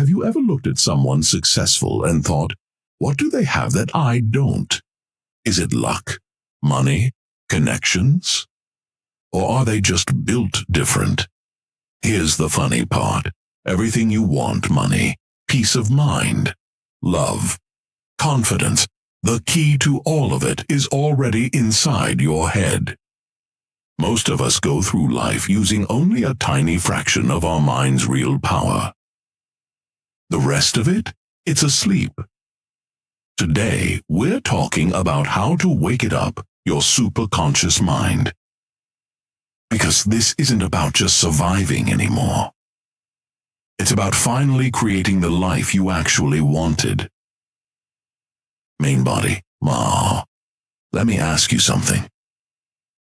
Have you ever looked at someone successful and thought, what do they have that I don't? Is it luck, money, connections? Or are they just built different? Here's the funny part. Everything you want, money, peace of mind, love, confidence, the key to all of it is already inside your head. Most of us go through life using only a tiny fraction of our mind's real power. The rest of it, it's asleep. Today, we're talking about how to wake it up, your superconscious mind. Because this isn't about just surviving anymore. It's about finally creating the life you actually wanted. Main body, let me ask you something.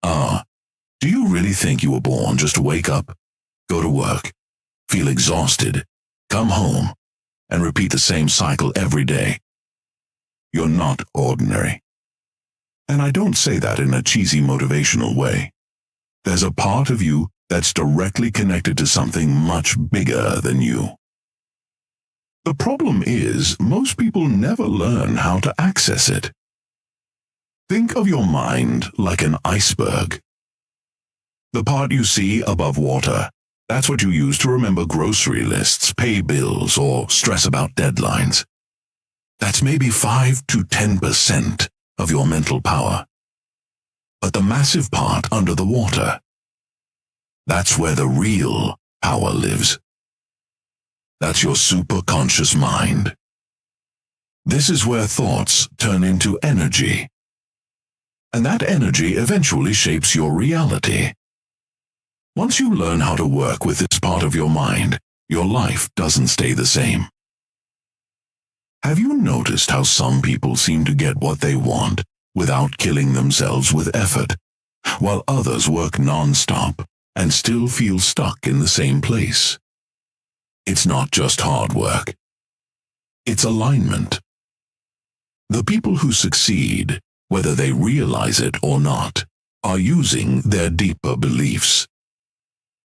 Do you really think you were born just to wake up, go to work, feel exhausted, come home, and repeat the same cycle every day? You're not ordinary. And I don't say that in a cheesy motivational way. There's a part of you that's directly connected to something much bigger than you. The problem is, most people never learn how to access it. Think of your mind like an iceberg. The part you see above water, that's what you use to remember grocery lists, pay bills, or stress about deadlines. That's maybe 5 to 10% of your mental power. But the massive part under the water, that's where the real power lives. That's your superconscious mind. This is where thoughts turn into energy. And that energy eventually shapes your reality. Once you learn how to work with this part of your mind, your life doesn't stay the same. Have you noticed how some people seem to get what they want without killing themselves with effort, while others work non-stop and still feel stuck in the same place? It's not just hard work. It's alignment. The people who succeed, whether they realize it or not, are using their deeper beliefs.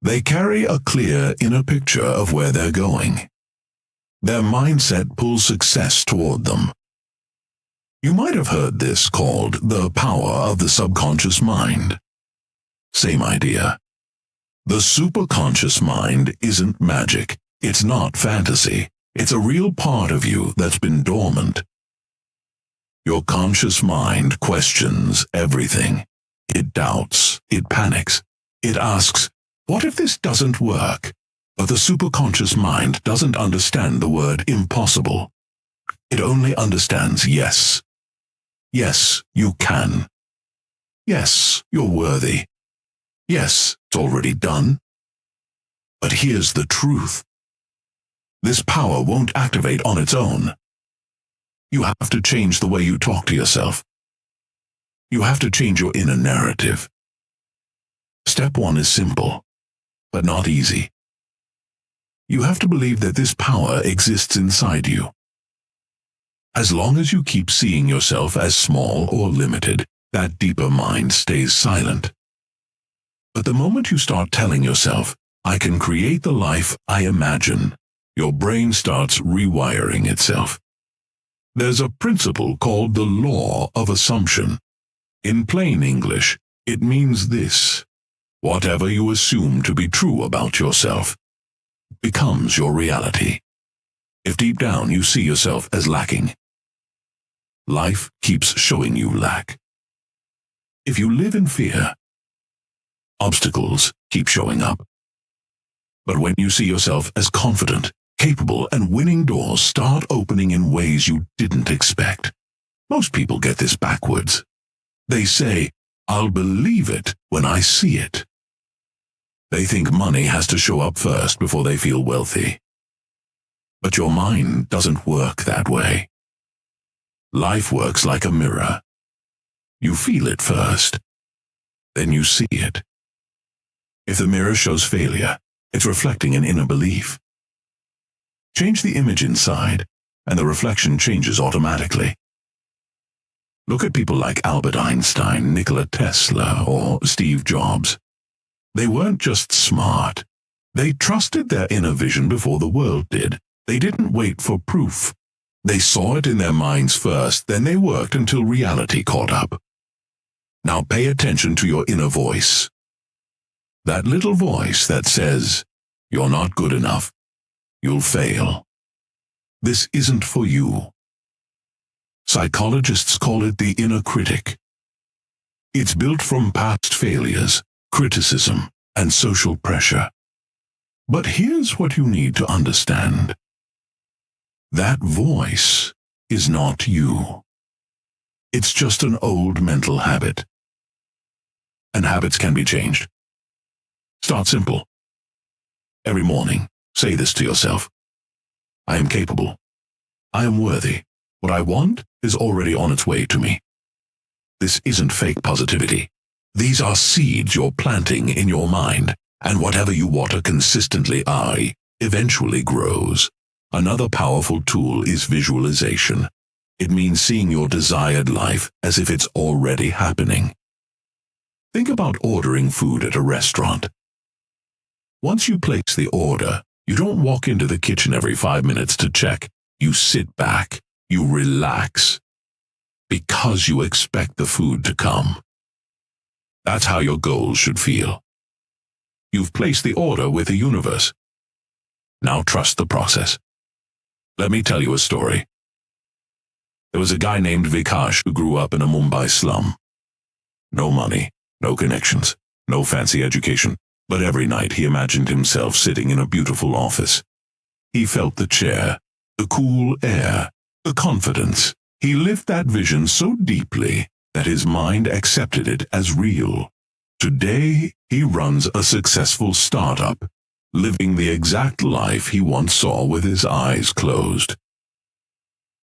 They carry a clear inner picture of where they're going. Their mindset pulls success toward them. You might have heard this called the power of the subconscious mind. Same idea. The superconscious mind isn't magic. It's not fantasy. It's a real part of you that's been dormant. Your conscious mind questions everything. It doubts. It panics. It asks, what if this doesn't work? But the superconscious mind doesn't understand the word impossible. It only understands yes. Yes, you can. Yes, you're worthy. Yes, it's already done. But here's the truth. This power won't activate on its own. You have to change the way you talk to yourself. You have to change your inner narrative. Step 1 is simple, but not easy. You have to believe that this power exists inside you. As long as you keep seeing yourself as small or limited, that deeper mind stays silent. But the moment you start telling yourself, I can create the life I imagine, your brain starts rewiring itself. There's a principle called the law of assumption. In plain English, it means this: whatever you assume to be true about yourself becomes your reality. If deep down you see yourself as lacking, life keeps showing you lack. If you live in fear, obstacles keep showing up. But when you see yourself as confident, capable, and winning, doors start opening in ways you didn't expect. Most people get this backwards. They say, I'll believe it when I see it. They think money has to show up first before they feel wealthy. But your mind doesn't work that way. Life works like a mirror. You feel it first, then you see it. If the mirror shows failure, it's reflecting an inner belief. Change the image inside, and the reflection changes automatically. Look at people like Albert Einstein, Nikola Tesla, or Steve Jobs. They weren't just smart. They trusted their inner vision before the world did. They didn't wait for proof. They saw it in their minds first, then they worked until reality caught up. Now pay attention to your inner voice. That little voice that says, "You're not good enough. You'll fail. This isn't for you." Psychologists call it the inner critic. It's built from past failures, criticism, and social pressure. But here's what you need to understand. That voice is not you. It's just an old mental habit. And habits can be changed. Start simple. Every morning, say this to yourself. I am capable. I am worthy. What I want is already on its way to me. This isn't fake positivity. These are seeds you're planting in your mind, and whatever you water consistently, eventually grows. Another powerful tool is visualization. It means seeing your desired life as if it's already happening. Think about ordering food at a restaurant. Once you place the order, you don't walk into the kitchen every 5 minutes to check. You sit back, you relax, because you expect the food to come. That's how your goals should feel. You've placed the order with the universe. Now trust the process. Let me tell you a story. There was a guy named Vikash who grew up in a Mumbai slum. No money, no connections, no fancy education, but every night he imagined himself sitting in a beautiful office. He felt the chair, the cool air, the confidence. He lived that vision so deeply that his mind accepted it as real. Today, he runs a successful startup, living the exact life he once saw with his eyes closed.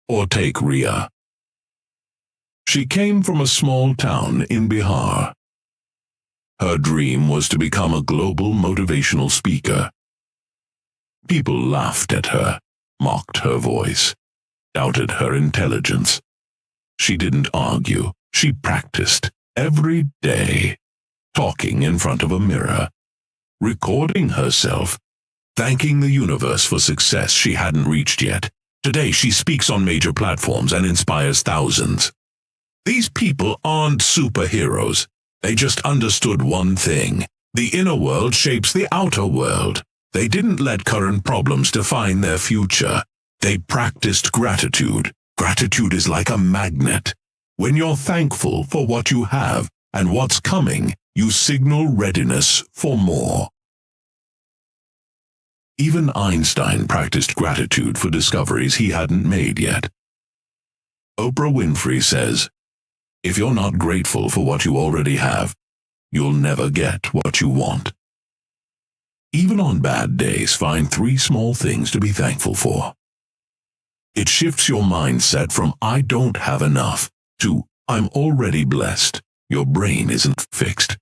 Or take Ria. She came from a small town in Bihar. Her dream was to become a global motivational speaker. People laughed at her, mocked her voice, doubted her intelligence. She didn't argue. She practiced every day, talking in front of a mirror, recording herself, thanking the universe for success she hadn't reached yet. Today she speaks on major platforms and inspires thousands. These people aren't superheroes. They just understood one thing. The inner world shapes the outer world. They didn't let current problems define their future. They practiced gratitude. Gratitude is like a magnet. When you're thankful for what you have and what's coming, you signal readiness for more. Even Einstein practiced gratitude for discoveries he hadn't made yet. Oprah Winfrey says, "If you're not grateful for what you already have, you'll never get what you want." Even on bad days, find 3 small things to be thankful for. It shifts your mindset from "I don't have enough" to "I'm already blessed." Your brain isn't fixed.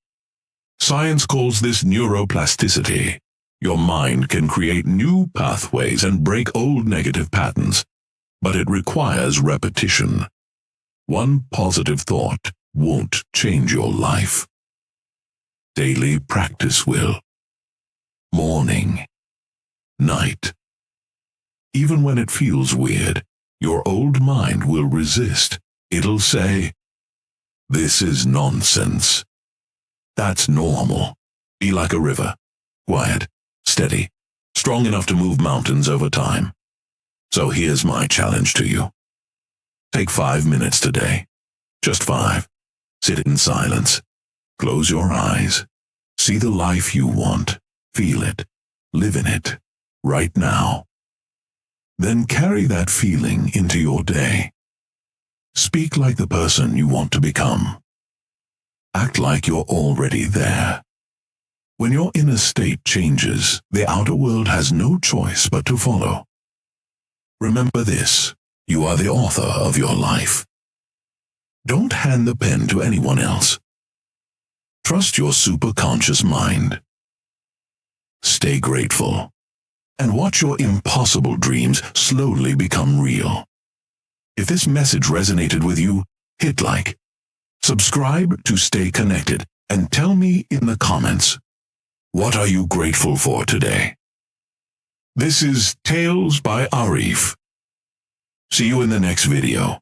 Science calls this neuroplasticity. Your mind can create new pathways and break old negative patterns, but it requires repetition. One positive thought won't change your life. Daily practice will. Morning, night. Even when it feels weird, your old mind will resist. It'll say, "This is nonsense." That's normal. Be like a river, quiet, steady, strong enough to move mountains over time. So here's my challenge to you. Take 5 minutes today. Just 5. Sit in silence. Close your eyes. See the life you want. Feel it. Live in it. Right now. Then carry that feeling into your day. Speak like the person you want to become. Act like you're already there. When your inner state changes, the outer world has no choice but to follow. Remember this, you are the author of your life. Don't hand the pen to anyone else. Trust your superconscious mind. Stay grateful, and watch your impossible dreams slowly become real. If this message resonated with you, hit like. Subscribe to stay connected, and tell me in the comments, what are you grateful for today? This is Tales by Arif. See you in the next video.